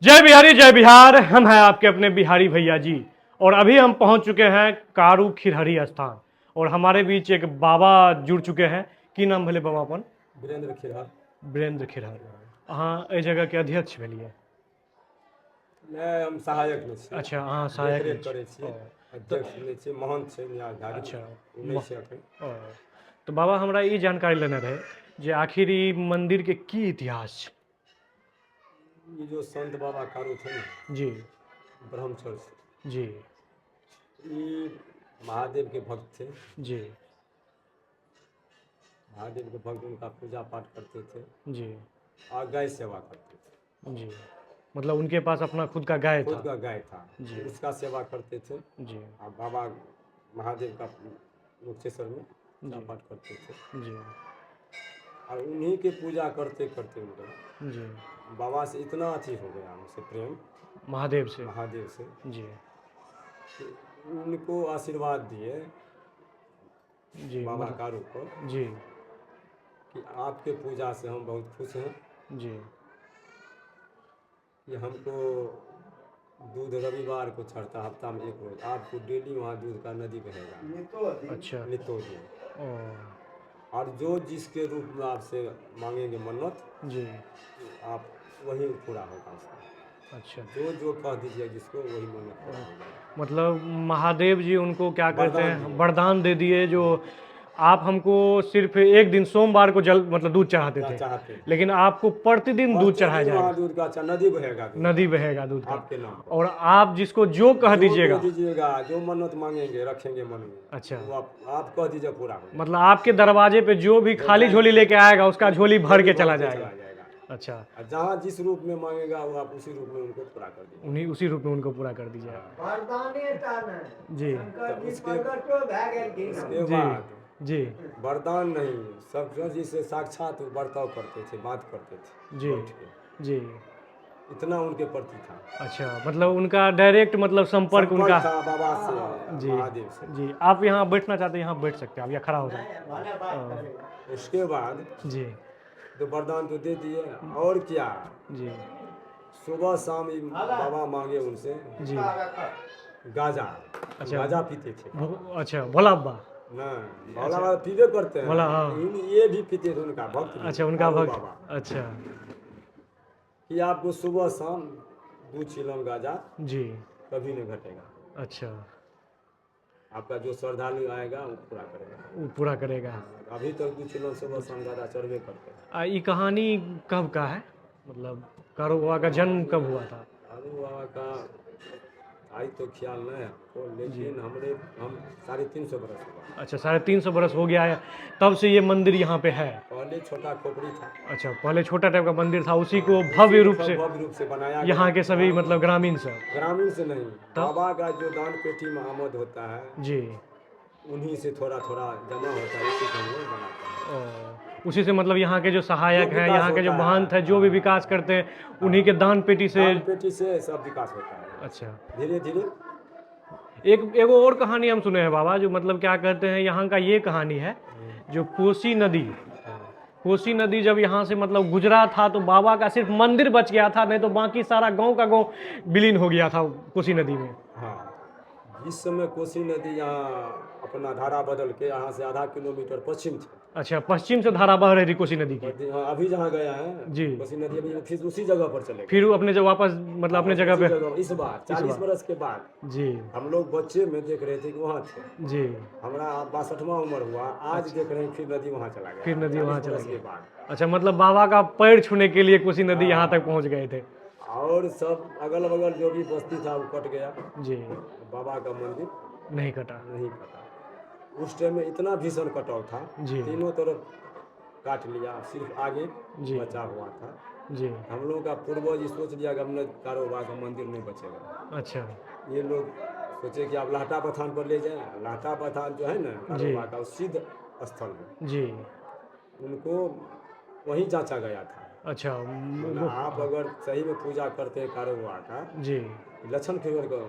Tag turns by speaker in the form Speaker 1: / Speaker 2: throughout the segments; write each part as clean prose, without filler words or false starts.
Speaker 1: जय बिहारी जय बिहार। हम हैं आपके अपने बिहारी भैया जी। और अभी हम पहुंच चुके हैं कारू खिरहरी स्थान। और हमारे बीच एक बाबा जुड़ चुके हैं। की नाम भले बाबा अपन?
Speaker 2: वीरेंद्र खिरहर।
Speaker 1: वीरेंद्र खिरहर। अहाँ एहि जगह के अध्यक्ष भेलिए?
Speaker 2: मैं हम सहायक में छी,
Speaker 1: अच्छा, अहाँ सहायक
Speaker 2: देखरेख
Speaker 1: में छी।
Speaker 2: करै छियै।
Speaker 1: तऽ
Speaker 2: अध्यक्ष नहि छै, महंत छै न्यासधारी,
Speaker 1: अच्छा
Speaker 2: ओ नहि छै एखन।
Speaker 1: ओ, तो बाबा हमरा ई जानकारी लेना रहे जे आखिर ई मंदिर के की इतिहास छै।
Speaker 2: ये जो संत बाबा कारू थे ना,
Speaker 1: जी
Speaker 2: ब्रह्मचर्य
Speaker 1: जी
Speaker 2: ये महादेव के भक्त थे।
Speaker 1: जी
Speaker 2: महादेव के भक्त उनका पूजा पाठ करते थे
Speaker 1: जी
Speaker 2: और गाय सेवा करते थे।
Speaker 1: जी। मतलब उनके पास अपना खुद का गाय
Speaker 2: खुद
Speaker 1: था?
Speaker 2: का गाय था,
Speaker 1: जी
Speaker 2: उसका सेवा करते थे।
Speaker 1: जी
Speaker 2: और बाबा महादेव का मुक्तेश्वर में पूजा
Speaker 1: जी
Speaker 2: पाठ करते थे।
Speaker 1: जी
Speaker 2: और उन्हीं के पूजा करते करते उनका
Speaker 1: जी।
Speaker 2: बाबा से इतना अथी हो गया, उनसे प्रेम,
Speaker 1: महादेव से?
Speaker 2: महादेव से,
Speaker 1: जी
Speaker 2: कि उनको आशीर्वाद दिए
Speaker 1: जी।
Speaker 2: बाबा
Speaker 1: मतलब
Speaker 2: कारू को
Speaker 1: जी
Speaker 2: कि आपके पूजा से हम बहुत खुश हैं
Speaker 1: जी
Speaker 2: कि हमको दूध रविवार को चढ़ता, हफ्ता में एक रोज आपको डेली वहाँ दूध का नदी बहेगा,
Speaker 1: अच्छा।
Speaker 2: नित्योदिन।
Speaker 1: ओ
Speaker 2: और जो जिसके रूप में आपसे मांगेंगे मन्नत,
Speaker 1: जी।
Speaker 2: आप वही पूरा होगा उसका।
Speaker 1: अच्छा।
Speaker 2: जो जो कह दीजिए जिसको वही मन्नत पूरा होगा।
Speaker 1: मतलब महादेव जी उनको क्या कहते
Speaker 2: वरदान
Speaker 1: हैं,
Speaker 2: दिए।
Speaker 1: वरदान दे दिए जो आप हमको सिर्फ एक दिन सोमवार को जल मतलब दूध चढ़ाते थे,
Speaker 2: चाहते थे
Speaker 1: लेकिन आपको प्रतिदिन दूध चढ़ाया
Speaker 2: प्रतिदिन वहाँ
Speaker 1: जाएगा।
Speaker 2: दूध का नदी बहेगा, दूध
Speaker 1: नदी
Speaker 2: का
Speaker 1: बहेगा दूध का।
Speaker 2: आपके नाम पर।
Speaker 1: और आप जिसको जो कह
Speaker 2: जो
Speaker 1: दीजिएगा।
Speaker 2: कह दीजिएगा, जो मन्नत मांगेंगे रखेंगे मन में,
Speaker 1: अच्छा।
Speaker 2: वो आप कह दीजिए पूरा हो जाएगा।
Speaker 1: मतलब आपके दरवाजे पे जो भी खाली झोली लेके आएगा उसका झोली भर के चला जाएगा। अच्छा।
Speaker 2: और जहाँ जिस रूप में मांगेगा वो आप उसी रूप में उनको पूरा कर दीजिए।
Speaker 1: उन्हीं उसी रूप में उनको पूरा कर दीजिए। जी
Speaker 2: उसके
Speaker 1: जी
Speaker 2: बाद
Speaker 1: जी
Speaker 2: वरदान नहीं, सब जी से साक्षात बर्ताव करते थे, बात करते थे
Speaker 1: जी
Speaker 2: बैठ के,
Speaker 1: जी।
Speaker 2: इतना उनके प्रति था।
Speaker 1: अच्छा, मतलब उनका डायरेक्ट मतलब संपर्क उनका।
Speaker 2: था बाबा से,
Speaker 1: जी
Speaker 2: महादेव से।
Speaker 1: जी। आप यहाँ बैठना चाहते हैं यहाँ बैठ सकते हैं आप, या खड़ा हो सकते
Speaker 2: उसके बाद
Speaker 1: हैं। जी
Speaker 2: तो वरदान तो दे दिए, और क्या,
Speaker 1: जी
Speaker 2: सुबह शाम ही बाबा मांगे उनसे
Speaker 1: जी।
Speaker 2: गाजा।
Speaker 1: अच्छा।
Speaker 2: गाजा पीते थे
Speaker 1: अच्छा, भोला बाबा।
Speaker 2: ना, भोला बाबा पीबे करते
Speaker 1: भोला,
Speaker 2: हैं,
Speaker 1: हाँ।
Speaker 2: ये भी पीते थे, उनका भक्त भी,
Speaker 1: अच्छा, उनका
Speaker 2: कारू
Speaker 1: भक्त।
Speaker 2: बाबा।
Speaker 1: अच्छा
Speaker 2: कि आपको सुबह शाम 2 चिलम गाजा
Speaker 1: जी।
Speaker 2: कभी नहीं घटेगा,
Speaker 1: अच्छा,
Speaker 2: आपका जो श्रद्धालु आएगा वो पूरा करेगा।
Speaker 1: वो पूरा करेगा।
Speaker 2: अभी तक 2 चिलम सुबह शाम गाजा चढ़बे करते हैं।
Speaker 1: ये कहानी कब का है, मतलब कारू बाबा का जन्म कब हुआ था?
Speaker 2: कारू बाबा का आई तो ख्याल नहीं है आपको, लेकिन हम 350 बरस हुआ।
Speaker 1: अच्छा, 350 बरस हो गया है तब से ये मंदिर यहाँ पे है।
Speaker 2: पहले छोटा खोपड़ी था।
Speaker 1: अच्छा, पहले छोटा टाइप का मंदिर था, उसी को भव्य रूप से
Speaker 2: बनाया
Speaker 1: यहाँ
Speaker 2: गया।
Speaker 1: के सभी मतलब ग्रामीण सब।
Speaker 2: ग्रामीण से नहीं,
Speaker 1: तब?
Speaker 2: बाबा का जो दान पेटी में आमद होता है
Speaker 1: जी।
Speaker 2: उन्हीं से थोड़ा थोड़ा जमा होता है, इसी को हम लोग बनाते हैं।
Speaker 1: उसी से मतलब यहाँ के जो सहायक
Speaker 2: जो
Speaker 1: हैं,
Speaker 2: विकास
Speaker 1: यहाँ के जो
Speaker 2: होता है,
Speaker 1: महंत हैं, जो भी विकास करते हैं उन्हीं के दान पेटी से।
Speaker 2: दान पेटी से सब विकास होता है।
Speaker 1: अच्छा।
Speaker 2: धीरे धीरे
Speaker 1: एक एगो और कहानी हम सुने हैं बाबा, जो मतलब क्या कहते हैं यहाँ का ये कहानी है, जो कोसी नदी, कोसी नदी जब यहाँ से मतलब गुजरा था तो बाबा का सिर्फ मंदिर बच गया था, नहीं तो बाकी सारा गांव का गांव विलीन हो गया था कोसी नदी में।
Speaker 2: हाँ, जिस समय कोसी नदी यहाँ अपना धारा बदल के यहाँ से आधा किलोमीटर पश्चिम थे।
Speaker 1: अच्छा, पश्चिम से धारा बह रही थी कोसी नदी की।
Speaker 2: हाँ, अभी जहाँ गया है
Speaker 1: जी।
Speaker 2: कोसी नदी, अभी फिर उसी जगह पर चले गए।
Speaker 1: फिर वो अपने जब वापस मतलब अपने जगह पे
Speaker 2: इस बार 40 बरस के बाद
Speaker 1: जी
Speaker 2: हम लोग बच्चे में देख रहे थे कि वहाँ थे।
Speaker 1: जी।
Speaker 2: हमारा 62वां उम्र हुआ, आज देख रहे हैं फिर नदी वहाँ चला गया,
Speaker 1: फिर नदी वहाँ
Speaker 2: 40
Speaker 1: चला
Speaker 2: बरस के
Speaker 1: गया।
Speaker 2: बाद।
Speaker 1: अच्छा, मतलब बाबा का पैर छूने के लिए कोसी नदी यहाँ तक पहुँच गए थे।
Speaker 2: और सब अगल बगल जो भी बस्ती था वो कट गया,
Speaker 1: जी।
Speaker 2: बाबा का मंदिर
Speaker 1: नहीं कटा।
Speaker 2: नहीं कटा। उस टाइम में इतना भीषण कटाव था,
Speaker 1: जी।
Speaker 2: तीनों तरफ काट लिया, सिर्फ आगे
Speaker 1: जी।
Speaker 2: बचा हुआ था।
Speaker 1: जी।
Speaker 2: हम लोगों का पूर्वज सोच लिया कि हमने कारोबार का मंदिर नहीं बचेगा।
Speaker 1: अच्छा।
Speaker 2: ये लोग सोचे कि आप लाहटा पठान पर ले जाएं। लाहटा पठान जो है ना कारोबार का सिद्ध स्थल है,
Speaker 1: जी।
Speaker 2: उनको वहीं जांचा गया था।
Speaker 1: अच्छा।
Speaker 2: मतलब आप अगर सही में पूजा करते हैं कारोबार का,
Speaker 1: जी।
Speaker 2: लक्षण फिगर को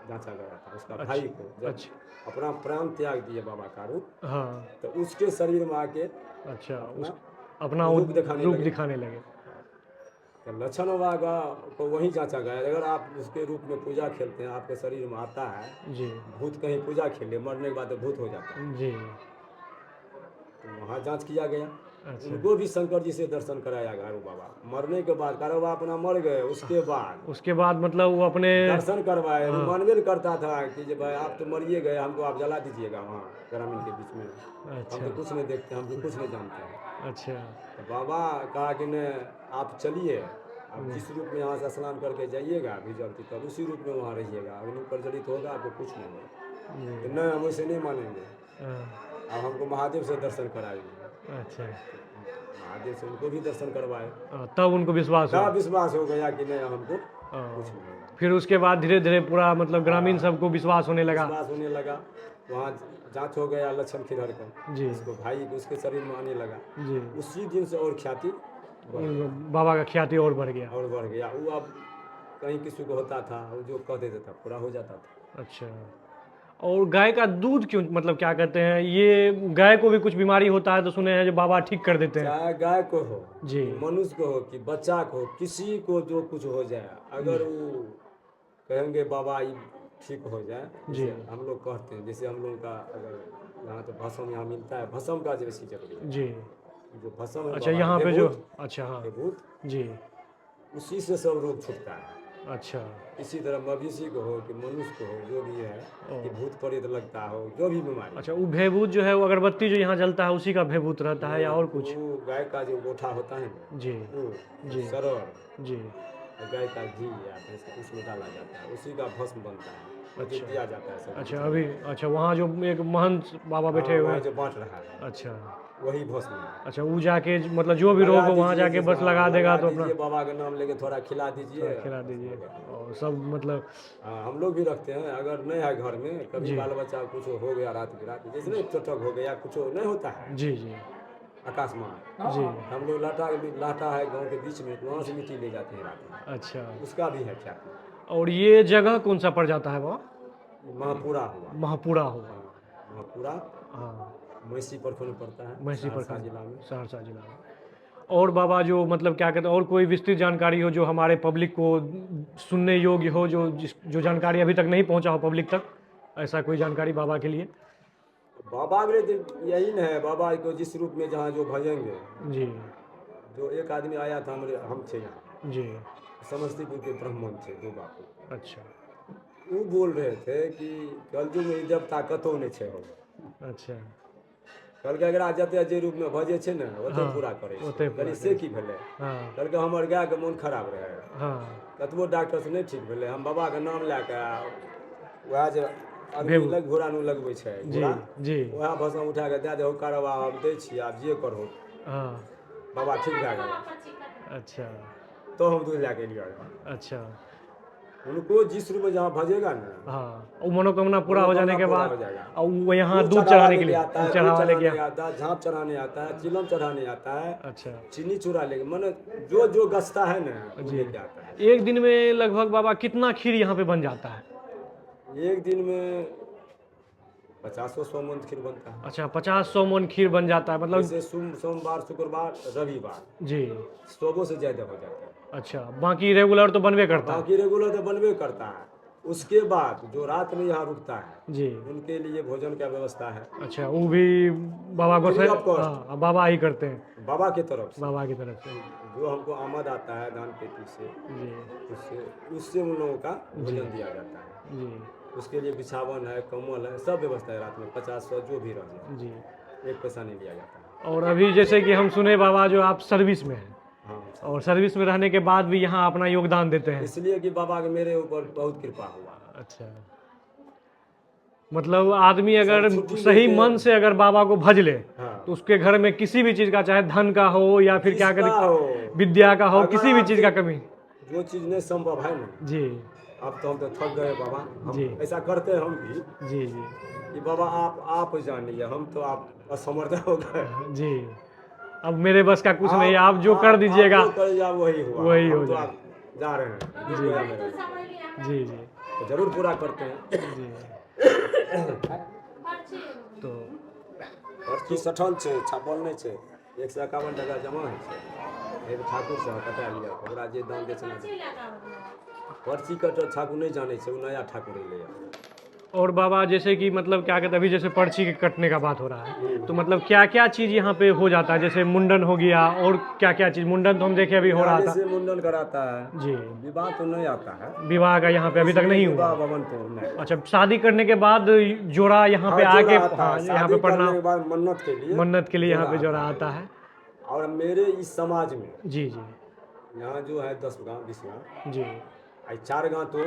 Speaker 2: जांचा गया था, उसका भाई को जब
Speaker 1: अच्छा।
Speaker 2: अपना प्राण त्याग दिए बाबा कारू,
Speaker 1: हाँ।
Speaker 2: तो उसके शरीर में आके
Speaker 1: अच्छा,
Speaker 2: अपना
Speaker 1: अपना
Speaker 2: रूप
Speaker 1: रूप
Speaker 2: दिखाने
Speaker 1: दिखाने लगे।
Speaker 2: तो लक्षण बाबा का को वही जांचा गया है। अगर आप उसके रूप में पूजा खेलते हैं, आपके शरीर में आता है
Speaker 1: जी
Speaker 2: भूत, कहीं पूजा खेले मरने के बाद तो भूत हो जाता है,
Speaker 1: जी।
Speaker 2: तो वहाँ जांच किया गया।
Speaker 1: अच्छा,
Speaker 2: उनको भी शंकर जी से दर्शन कराया कारू बाबा, मरने के बाद कारू बाबा अपना मर गए, उसके बाद
Speaker 1: उसके बाद मतलब वो अपने
Speaker 2: दर्शन करवाए। वो
Speaker 1: हाँ।
Speaker 2: मानवे नहीं करता था कि जो भाई आप तो मरिए गए, हमको आप जला दीजिएगा वहाँ ग्रामीण के बीच में, हम
Speaker 1: अच्छा
Speaker 2: तो कुछ नहीं देखते, हम तो कुछ नहीं जानते हैं।
Speaker 1: अच्छा
Speaker 2: तो बाबा कहा कि नहीं, आप चलिए, आप जिस रूप में यहाँ से स्नान करके जाइएगा अभी जल्दी, तब उसी रूप में वहाँ रहिएगा, अग्नि प्रज्वलित होगा, आपको कुछ नहीं होगा।
Speaker 1: जी
Speaker 2: तो नहीं, हम वैसे नहीं मानेंगे,
Speaker 1: हाँ,
Speaker 2: अब हमको महादेव से दर्शन कराइए।
Speaker 1: अच्छा
Speaker 2: महादेव से उनको भी दर्शन करवाए,
Speaker 1: तब उनको विश्वास
Speaker 2: तब
Speaker 1: हुआ।
Speaker 2: विश्वास हो गया कि नहीं हमको
Speaker 1: हाँ।
Speaker 2: कुछ नहीं होगा।
Speaker 1: फिर उसके बाद धीरे धीरे पूरा मतलब ग्रामीण सबको विश्वास होने लगा।
Speaker 2: विश्वास होने लगा, वहाँ जांच हो गया लक्षण खिलहर का,
Speaker 1: जी
Speaker 2: उसको भाई को उसके शरीर में आने लगा।
Speaker 1: जी।
Speaker 2: उसी दिन से और ख्याति
Speaker 1: बाबा का ख्याति और बढ़ गया।
Speaker 2: और बढ़ गया। वो अब कहीं किसी को होता था, वो जो कह देता था पूरा हो जाता था।
Speaker 1: अच्छा, और गाय का दूध क्यों, मतलब क्या कहते हैं, ये गाय को भी कुछ बीमारी होता है तो सुने हैं जो बाबा ठीक कर देते हैं।
Speaker 2: चाहे गाय को हो,
Speaker 1: जी
Speaker 2: कि मनुष्य को हो, कि बच्चा को हो, किसी को जो कुछ हो जाए, अगर वो कहेंगे बाबा ये ठीक हो जाए,
Speaker 1: जी
Speaker 2: जैसे हम लोग कहते हैं, जैसे हम लोग का अगर यहाँ तो भस्म यहाँ मिलता है, भस्म का जैसी जरूरी है,
Speaker 1: जी।
Speaker 2: जो भस्म है
Speaker 1: अच्छा
Speaker 2: बाबा
Speaker 1: यहाँ पे जो,
Speaker 2: विभूत,
Speaker 1: अच्छा हाँ
Speaker 2: विभूत,
Speaker 1: जी।
Speaker 2: उसी से सब रोग छूटता है।
Speaker 1: अच्छा
Speaker 2: इसी तरह मवेशी को हो कि मनुष्य को हो, जो भी है,
Speaker 1: ओ।
Speaker 2: कि भूत प्रेत लगता हो, जो भी बीमारी,
Speaker 1: अच्छा, वो भयभूत जो है वो अगरबत्ती जो यहाँ जलता है उसी का भयभूत रहता है या और कुछ?
Speaker 2: वो गाय का जो गोठा होता है ना,
Speaker 1: जी
Speaker 2: वो
Speaker 1: जी
Speaker 2: सरल
Speaker 1: जी।
Speaker 2: गाय का घी या भैंस का उसमें डाला जाता है, उसी का भस्म बनता है, वो जो
Speaker 1: अच्छा
Speaker 2: दिया जाता है सब।
Speaker 1: अच्छा अभी, अच्छा वहाँ जो एक महंत बाबा बैठे हुए
Speaker 2: वहाँ
Speaker 1: हैं,
Speaker 2: जो बांट रहा है
Speaker 1: अच्छा
Speaker 2: वही भस्म है।
Speaker 1: अच्छा, वो जाके मतलब जो भी रोग
Speaker 2: लगा
Speaker 1: हो वहाँ
Speaker 2: दीजिए,
Speaker 1: जाके
Speaker 2: जैसे
Speaker 1: बस लगा देगा तो अपना
Speaker 2: दीजिए, बाबा का नाम लेके थोड़ा खिला दीजिए,
Speaker 1: थोड़ा खिला दीजिए और सब मतलब।
Speaker 2: हाँ, हम लोग भी रखते हैं। अगर नहीं है घर में, कभी
Speaker 1: जी
Speaker 2: बाल बच्चा कुछ हो गया रात बिरात, जैसे नहीं चोटक हो गया, कुछ नहीं होता है
Speaker 1: जी जी
Speaker 2: आकाशमान,
Speaker 1: जी।
Speaker 2: हम लोग लाटा है गांव के बीच में, वहाँ से मिट्टी ले जाते हैं रात में,
Speaker 1: अच्छा,
Speaker 2: उसका भी है क्या।
Speaker 1: और ये जगह कौन सा पड़ जाता है वहाँ?
Speaker 2: महापुरा हुआ,
Speaker 1: महापुरा होगा।
Speaker 2: हाँ, महापुरा
Speaker 1: हाँ,
Speaker 2: मैसी प्रखंड पड़ता है,
Speaker 1: मैसी
Speaker 2: सहरसा
Speaker 1: प्रखंड,
Speaker 2: जिला में।
Speaker 1: सहरसा जिला में। और बाबा जो मतलब क्या कहते हैं, और कोई विस्तृत जानकारी हो जो हमारे पब्लिक को सुनने योग्य हो, जो जानकारी अभी तक नहीं पहुंचा हो पब्लिक तक, ऐसा कोई जानकारी बाबा के लिए?
Speaker 2: बाबा के लिए तो यही न है, बाबा को जिस रूप में जहाँ जो भजेंगे।
Speaker 1: जी
Speaker 2: जो एक आदमी आया था, हम थे यहाँ
Speaker 1: जी।
Speaker 2: समस्तीपुर के ब्राह्मण थे दो बापू,
Speaker 1: अच्छा
Speaker 2: वो बोल रहे थे कि कलयुग में जब ताकतो नहीं छे हो,
Speaker 1: अच्छा
Speaker 2: कहलकै एकरा जते जे रूप में भजे छे ने ओते
Speaker 1: हाँ,
Speaker 2: पूरा करे
Speaker 1: ओते
Speaker 2: छे।
Speaker 1: पूरा
Speaker 2: कहली से की भेलै?
Speaker 1: हाँ
Speaker 2: कहलकै हमर गाय के मोन खराब रहे,
Speaker 1: हाँ।
Speaker 2: कतबो डॉक्टर से नहीं ठीक भेलै, हम बाबा के नाम लए के वएह जे अग्नि
Speaker 1: भेबू।
Speaker 2: लग घोड़ा नु लगबै छै
Speaker 1: जी
Speaker 2: घोड़ा,
Speaker 1: जी
Speaker 2: वएह भस्म उठा के दए दे करवा, हम दै छी, आब जे करहो।
Speaker 1: हाँ।
Speaker 2: बाबा ठीक भए गेल,
Speaker 1: अच्छा
Speaker 2: तो हम दूध लए के एलियै।
Speaker 1: अच्छा
Speaker 2: उनको जिस रूप में जहाँ भजेगा ना,
Speaker 1: हाँ, वो मनोकामना पूरा हो जाने के
Speaker 2: पूरा
Speaker 1: बाद
Speaker 2: हो जाएगा।
Speaker 1: और वो यहाँ
Speaker 2: दूध
Speaker 1: दूध चढ़ाने के लिए
Speaker 2: आता है,
Speaker 1: चढ़ावा लेके
Speaker 2: चढ़ाने आता है, झाँप चढ़ाने आता है, चिलम चढ़ाने आता है,
Speaker 1: अच्छा
Speaker 2: चीनी चूड़ा लेके, माने जो जो गस्ता है ना वो
Speaker 1: जी।
Speaker 2: लेके आता है।
Speaker 1: एक दिन में लगभग बाबा कितना खीर यहाँ पे बन जाता है?
Speaker 2: एक दिन में 50-100 मन खीर बनता है।
Speaker 1: अच्छा, 50-100 मन खीर बन जाता है मतलब?
Speaker 2: जैसे सोमवार, शुक्रवार, रविवार,
Speaker 1: जी।
Speaker 2: 100 से ज्यादा हो जाता है।
Speaker 1: अच्छा, बाकी रेगुलर तो बनवे करता है?
Speaker 2: बाकी रेगुलर तो बनबे करता है। उसके बाद जो रात में यहाँ रुकता है,
Speaker 1: जी।
Speaker 2: उनके लिए भोजन का व्यवस्था है।
Speaker 1: अच्छा, वो भी बाबा को
Speaker 2: Free of cost।
Speaker 1: हाँ, बाबा ही करते हैं,
Speaker 2: बाबा की तरफ से
Speaker 1: बाबा की तरफ से।
Speaker 2: जो हमको आमद आता है दान पेटी से,
Speaker 1: जी
Speaker 2: उससे उन लोगों का भोजन दिया जाता है।
Speaker 1: जी
Speaker 2: उसके लिए बिछावन है, कम्बल है, सब व्यवस्था है। रात में 50-100 जो भी रहे,
Speaker 1: जी।
Speaker 2: एक पैसा नहीं लिया जाता है।
Speaker 1: और अभी जैसे कि हम सुने बाबा जो आप सर्विस में हैं,
Speaker 2: हाँ,
Speaker 1: और सर्विस में रहने के बाद भी यहाँ अपना योगदान देते हैं।
Speaker 2: इसलिए कि बाबा के मेरे ऊपर बहुत कृपा हुआ।
Speaker 1: अच्छा, मतलब आदमी अगर
Speaker 2: सब छुट्टी
Speaker 1: सही
Speaker 2: लेके-
Speaker 1: मन से अगर बाबा को भज ले
Speaker 2: हाँ,
Speaker 1: तो उसके घर में किसी भी चीज़ का, चाहे धन का हो या फिर क्या
Speaker 2: जिसका
Speaker 1: कहते
Speaker 2: हो,
Speaker 1: विद्या का हो,
Speaker 2: अगर
Speaker 1: किसी भी
Speaker 2: आप
Speaker 1: चीज़ का कमी।
Speaker 2: जो चीज़ नहीं संभव है ना,
Speaker 1: जी
Speaker 2: अब तो हम तो थक गए बाबा, हम
Speaker 1: जी।
Speaker 2: ऐसा करते हैं हम भी
Speaker 1: जी जी
Speaker 2: कि बाबा आप जानिए, हम तो आप असमर्थ हो गए।
Speaker 1: जी। अब मेरे बस का कुछ नहीं, आप जो कर दीजिएगा
Speaker 2: आप जो कर दिया वही हुआ,
Speaker 1: वही
Speaker 2: हम
Speaker 1: हो
Speaker 2: तो
Speaker 1: जाए।
Speaker 2: आप जा रहे हैं
Speaker 1: जी।
Speaker 2: गोया में रहेंगे।
Speaker 1: जी जी
Speaker 2: तो जरूर पूरा करते हैं।
Speaker 1: जी। तो
Speaker 2: और की 60 छै, 56 नहीं छै, 151 टका जमा है छै। फिर ठाकुर से कटा लिया ओकरा जे दाम बेचना छै पर्ची कट ठाकुर नहीं जाने से वो नया ठाकुर ले
Speaker 1: और बाबा जैसे कि मतलब क्या कहते हैं, अभी जैसे पर्ची के कटने का बात हो रहा है, तो मतलब क्या क्या चीज़ यहाँ पे हो जाता है, जैसे मुंडन हो गया और क्या क्या चीज़, मुंडन तो हम देखे अभी हो रहा था
Speaker 2: से मुंडन कराता है
Speaker 1: जी,
Speaker 2: विवाह तो नहीं आता है
Speaker 1: विवाह का यहाँ पे अभी तक नहीं हुआ।
Speaker 2: विवाह भवन तो नहीं
Speaker 1: अच्छा, शादी करने के बाद जोड़ा यहाँ पे आके हाँ यहाँ पे प्रणाम
Speaker 2: के बाद मन्नत के लिए
Speaker 1: मन्नत के लिए यहाँ पे जोड़ा आता है।
Speaker 2: और मेरे इस समाज में
Speaker 1: जी जी
Speaker 2: यहाँ जो है 10 गाँव 20 गाँव
Speaker 1: जी
Speaker 2: 4 गाँव तो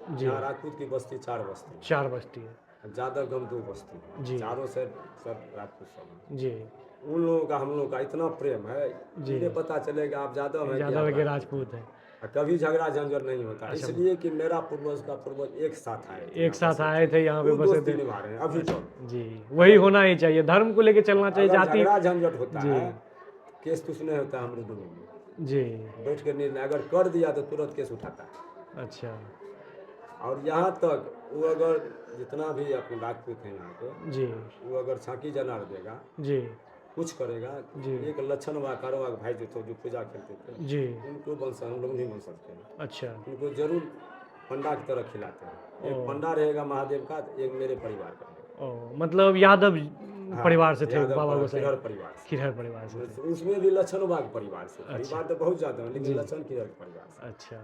Speaker 1: जी,
Speaker 2: यहाँ राजपूत की बस्ती 4 बस्ती
Speaker 1: 4 बस्ती है
Speaker 2: जादव गम 2 बस्ती
Speaker 1: जी।
Speaker 2: चारों से सब राजपूत सब
Speaker 1: जी,
Speaker 2: उन लोगों का हम लोग का इतना प्रेम है
Speaker 1: जी।
Speaker 2: इन्हें पता चलेगा आप जादव है
Speaker 1: यादव के राजपूत है,
Speaker 2: कभी झगड़ा झंझट नहीं होता इसलिए कि मेरा पूर्वज का पूर्वज एक साथ आए थे
Speaker 1: एक साथ आए थे यहाँ पे
Speaker 2: वो
Speaker 1: बसे
Speaker 2: दोस्ती
Speaker 1: थे
Speaker 2: निभा रहे हैं अभी तक
Speaker 1: जी। वही होना ही चाहिए, धर्म को लेके चलना चाहिए,
Speaker 2: अगर
Speaker 1: जाति
Speaker 2: झगड़ा झंझट होता
Speaker 1: जी।
Speaker 2: है केस तुस नहीं होता हम दोनों में
Speaker 1: जी।
Speaker 2: बैठ कर निर्णय अगर कर दिया तो तुरंत केस उठाता है
Speaker 1: अच्छा
Speaker 2: और यहाँ तक वो अगर जितना भी अपने राजपूत हैं यहाँ पे
Speaker 1: जी
Speaker 2: वो अगर छाकी जनार देगा
Speaker 1: जी
Speaker 2: कुछ करेगा
Speaker 1: जी।
Speaker 2: एक लक्षण व कारवा भाई जो थे जो पूजा करते थे
Speaker 1: जी।
Speaker 2: उनको बंश हम लोग नहीं बन सकते
Speaker 1: अच्छा
Speaker 2: उनको जरूर पंडा की तरह खिलाते हैं एक पंडा रहेगा महादेव का एक मेरे परिवार का रहेगा।
Speaker 1: ओ मतलब यादव परिवार से थे
Speaker 2: यादव
Speaker 1: बाबा
Speaker 2: पर-
Speaker 1: गोसाई,
Speaker 2: किरहर परिवार से
Speaker 1: खिरहर परिवार से थे।
Speaker 2: उसमें भी लक्षण बाग परिवार से परिवार तो बहुत ज्यादा है लेकिन लक्षण किरहर परिवार से
Speaker 1: अच्छा,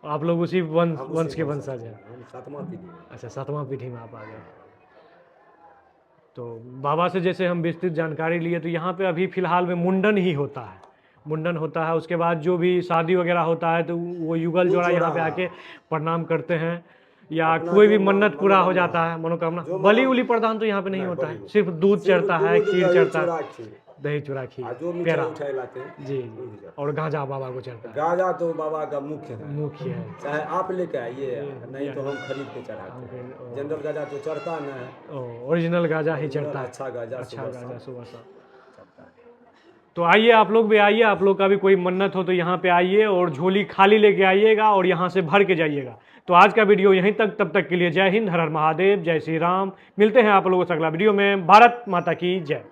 Speaker 1: आप लोग उसी वंश
Speaker 2: हम
Speaker 1: वंश
Speaker 2: उसी
Speaker 1: के
Speaker 2: वंश
Speaker 1: वंशज
Speaker 2: से
Speaker 1: हैं।
Speaker 2: हैं। हम 7वां पीढ़ी में
Speaker 1: अच्छा, 7वां पीढ़ी में आप आ गए। तो बाबा से जैसे हम विस्तृत जानकारी लिए, तो यहाँ पे अभी फिलहाल में मुंडन ही होता है, मुंडन होता है, उसके बाद जो भी शादी वगैरह होता है तो वो युगल जोड़ा यहाँ पे आके प्रणाम करते हैं, या
Speaker 2: अपना
Speaker 1: कोई भी
Speaker 2: जो
Speaker 1: मन्नत पूरा हो
Speaker 2: मनोकामना
Speaker 1: जाता है, मनोकामना।
Speaker 2: जो
Speaker 1: बलि उली प्रदान तो यहाँ पे नहीं
Speaker 2: नहीं,
Speaker 1: होता
Speaker 2: बलि
Speaker 1: है, सिर्फ दूध चढ़ता है,
Speaker 2: दूध,
Speaker 1: खीर
Speaker 2: दही,
Speaker 1: चढ़ता
Speaker 2: चूड़ा,
Speaker 1: है,
Speaker 2: खीर।
Speaker 1: दही चूड़ा खीर,
Speaker 2: जो मिठाई
Speaker 1: पेड़ा
Speaker 2: उठाई लाते हैं
Speaker 1: जी,
Speaker 2: वो भी जाता
Speaker 1: और गांजा बाबा को चढ़ता
Speaker 2: है।
Speaker 1: है,
Speaker 2: गाजा तो बाबा का मुख्य है
Speaker 1: मुख्य है।
Speaker 2: चाहे आप लेके आइए नहीं तो हम खरीद के चढ़ाते हैं जनरल गाजा तो चढ़ता नहीं है
Speaker 1: ओरिजिनल गांजा ही चढ़ता है,
Speaker 2: अच्छा गाजा
Speaker 1: अच्छा
Speaker 2: सुबह
Speaker 1: गांजा
Speaker 2: शाम
Speaker 1: सुबह शाम।
Speaker 2: चढ़ता है।
Speaker 1: तो आइए आप लोग भी आइए, आप लोग का भी कोई मन्नत हो तो यहाँ पे आइए और झोली खाली लेके आइएगा और यहाँ से भर के जाइएगा। तो आज का वीडियो यहीं तक, तब तक के लिए जय हिंद, हर हर महादेव, जय श्री राम। मिलते हैं आप लोगों से अगला वीडियो में। भारत माता की जय।